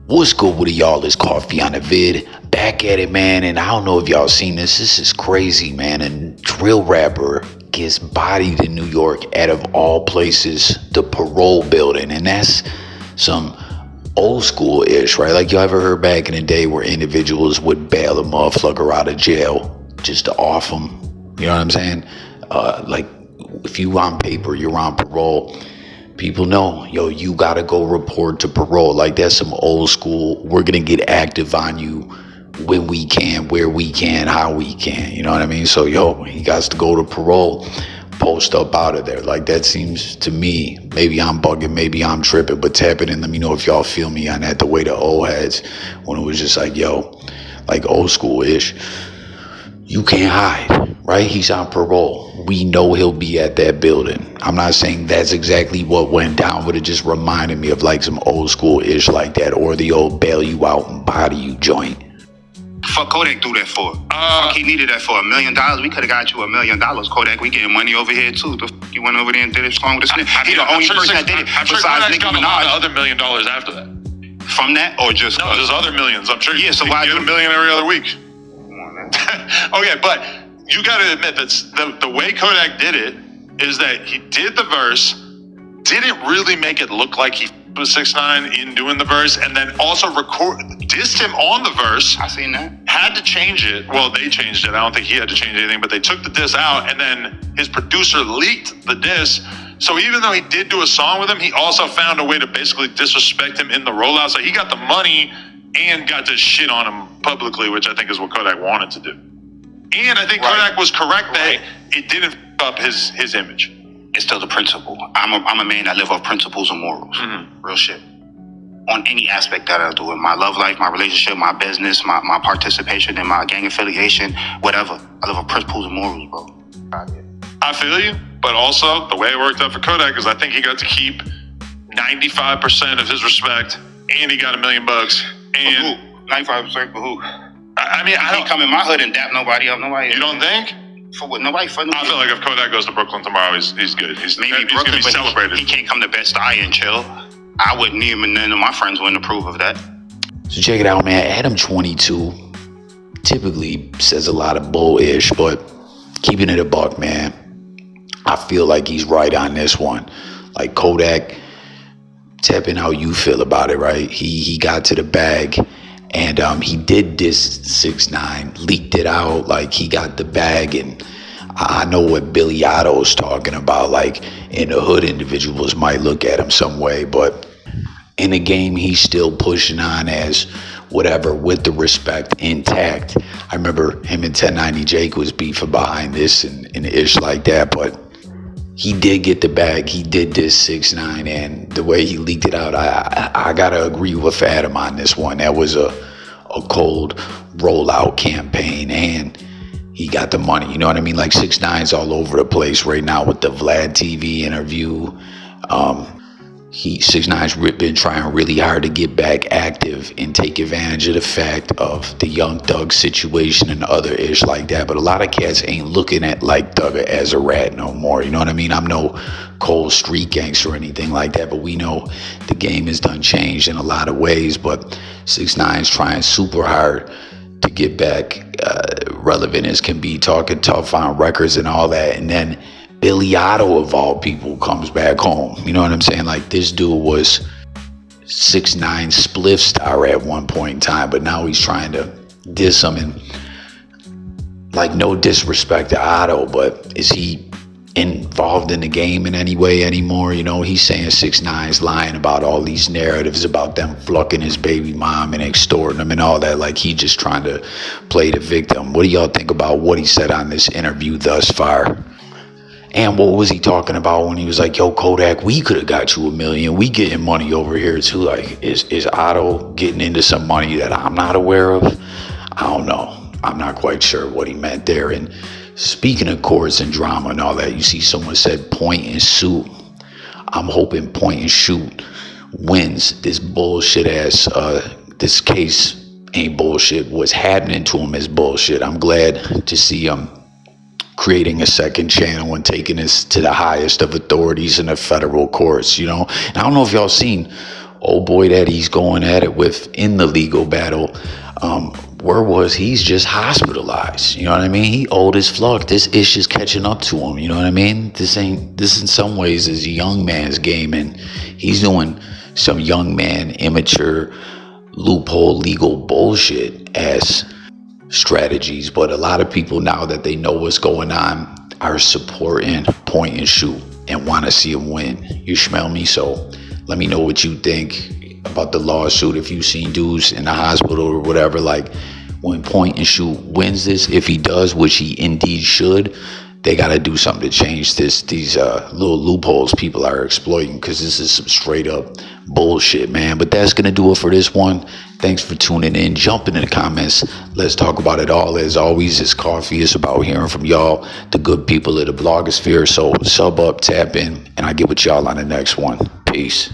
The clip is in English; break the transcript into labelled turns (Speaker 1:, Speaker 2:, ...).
Speaker 1: What's good with y'all? It's Coffee on the vid. Back at it, man. And I don't know if y'all seen this. This is crazy, man. A drill rapper gets bodied in New York out of all places, the Parole building. And that's some old school-ish, right? Like, you ever heard back in the day where individuals would bail a motherfucker out of jail just to off them? You know what I'm saying? Like, if you on paper, you're on parole. People know, yo, you gotta go report to parole. Like, that's some old school, we're gonna get active on you when we can, where we can, how we can. You know what I mean? So, yo, he got to go to parole, post up out of there. Like, that seems to me, maybe I'm bugging, maybe I'm tripping, but tap it in, let me know if y'all feel me on that, the way the old heads, when it was just like, yo, like old school-ish. You can't hide, right? He's on parole. We know he'll be at that building. I'm not saying that's exactly what went down, but it just reminded me of like some old school-ish like that, or the old bail you out and body you joint.
Speaker 2: Fuck Kodak do that for? Fuck he needed that for $1 million. We could have got you $1 million. Kodak, we getting money over here too. The fuck you went over there and did it strong with the snitch. He the only person that did it besides Nicki Minaj.
Speaker 3: Other $1 million after that.
Speaker 2: From that or just?
Speaker 3: No, there's other millions. I'm sure.
Speaker 2: Yeah, so why
Speaker 3: you get $1 million every other week? Okay, but you got to admit that the way Kodak did it is that he did the verse, didn't really make it look like he was 6ix9ine in doing the verse, and then also dissed him on the verse.
Speaker 2: I seen that.
Speaker 3: Had to change it. Well, they changed it. I don't think he had to change anything, but they took the diss out, and then his producer leaked the diss. So even though he did do a song with him, he also found a way to basically disrespect him in the rollout. So he got the money and got to shit on him publicly, which I think is what Kodak wanted to do. And I think Kodak was correct that it didn't f up his image.
Speaker 2: It's still the principle. I'm a man that live off principles and morals. Real shit. On any aspect that I do, in my love life, my relationship, my business, my participation in my gang affiliation, whatever. I live off principles and morals, bro.
Speaker 3: I feel you, but also the way it worked out for Kodak is I think he got to keep 95% of his respect, and he got $1 million. And
Speaker 2: 95% for who?
Speaker 3: I mean, I don't
Speaker 2: come in my hood and dap nobody up. Nobody.
Speaker 3: You don't think?
Speaker 2: For what? Nobody. For
Speaker 3: I feel like if Kodak goes to Brooklyn tomorrow, he's good. He's
Speaker 2: maybe
Speaker 3: he's
Speaker 2: Brooklyn,
Speaker 3: gonna be celebrated.
Speaker 2: He can't come to Bed-Stuy and chill. I wouldn't even. None of my friends wouldn't approve of that.
Speaker 1: So check it out, man. Adam 22 typically says a lot of bull-ish, but keeping it a buck, man, I feel like he's right on this one. Like, Kodak, tap in how you feel about it, right? He got to the bag, and he did diss 6ix9ine, leaked it out, like he got the bag. And I know what Billy Otto's talking about, like in the hood, individuals might look at him some way, but in the game, he's still pushing on as whatever, with the respect intact. I remember him and 1090 Jake was beefing behind this and ish like that, but he did get the bag. He did diss 6ix9ine, and the way he leaked it out, I gotta agree with Adam on this one. That was a cold rollout campaign, and he got the money. You know what I mean? Like, 6ix9ine's all over the place right now with the Vlad TV interview. 6ix9ine's been trying really hard to get back active and take advantage of the fact of the Young Thug situation and other ish like that. But a lot of cats ain't looking at like Thugger as a rat no more. You know what I mean? I'm no cold street gangster or anything like that, but we know the game has done changed in a lot of ways. But 6ix9ine's trying super hard to get back relevant as can be, talking tough on records and all that. And then Billy Otto, of all people, comes back home. You know what I'm saying? Like, this dude was 6ix9ine Spliff star at one point in time, but now he's trying to diss him. And like, no disrespect to Otto, but is he involved in the game in any way anymore? You know, he's saying 6ix9ine's lying about all these narratives about them fucking his baby mom and extorting him and all that. Like, he just trying to play the victim. What do y'all think about what he said on this interview thus far? And what was he talking about when he was like, yo, Kodak, we could have got you $1 million. We getting money over here too. Like, is Otto getting into some money that I'm not aware of? I don't know. I'm not quite sure what he meant there. And speaking of courts and drama and all that, you see someone said point and shoot. I'm hoping point and shoot wins this bullshit ass, this case ain't bullshit. What's happening to him is bullshit. I'm glad to see him creating a second channel and taking this to the highest of authorities in the federal courts, you know. And I don't know if y'all seen old boy that he's going at it with in the legal battle, where was he's just hospitalized? You know what I mean? He old as fuck. This ish is catching up to him. You know what I mean? This in some ways is a young man's game, and he's doing some young man immature loophole legal bullshit as strategies. But a lot of people, now that they know what's going on, are supporting point and shoot and want to see him win. You smell me? So let me know what you think about the lawsuit. If you've seen dudes in the hospital or whatever, like when point and shoot wins this, if he does, which he indeed should, they got to do something to change these little loopholes people are exploiting, because this is some straight up bullshit, man. But that's going to do it for this one. Thanks for tuning in. Jump in the comments. Let's talk about it all. As always, it's coffee. It's about hearing from y'all, the good people of the blogosphere. So sub up, tap in, and I get with y'all on the next one. Peace.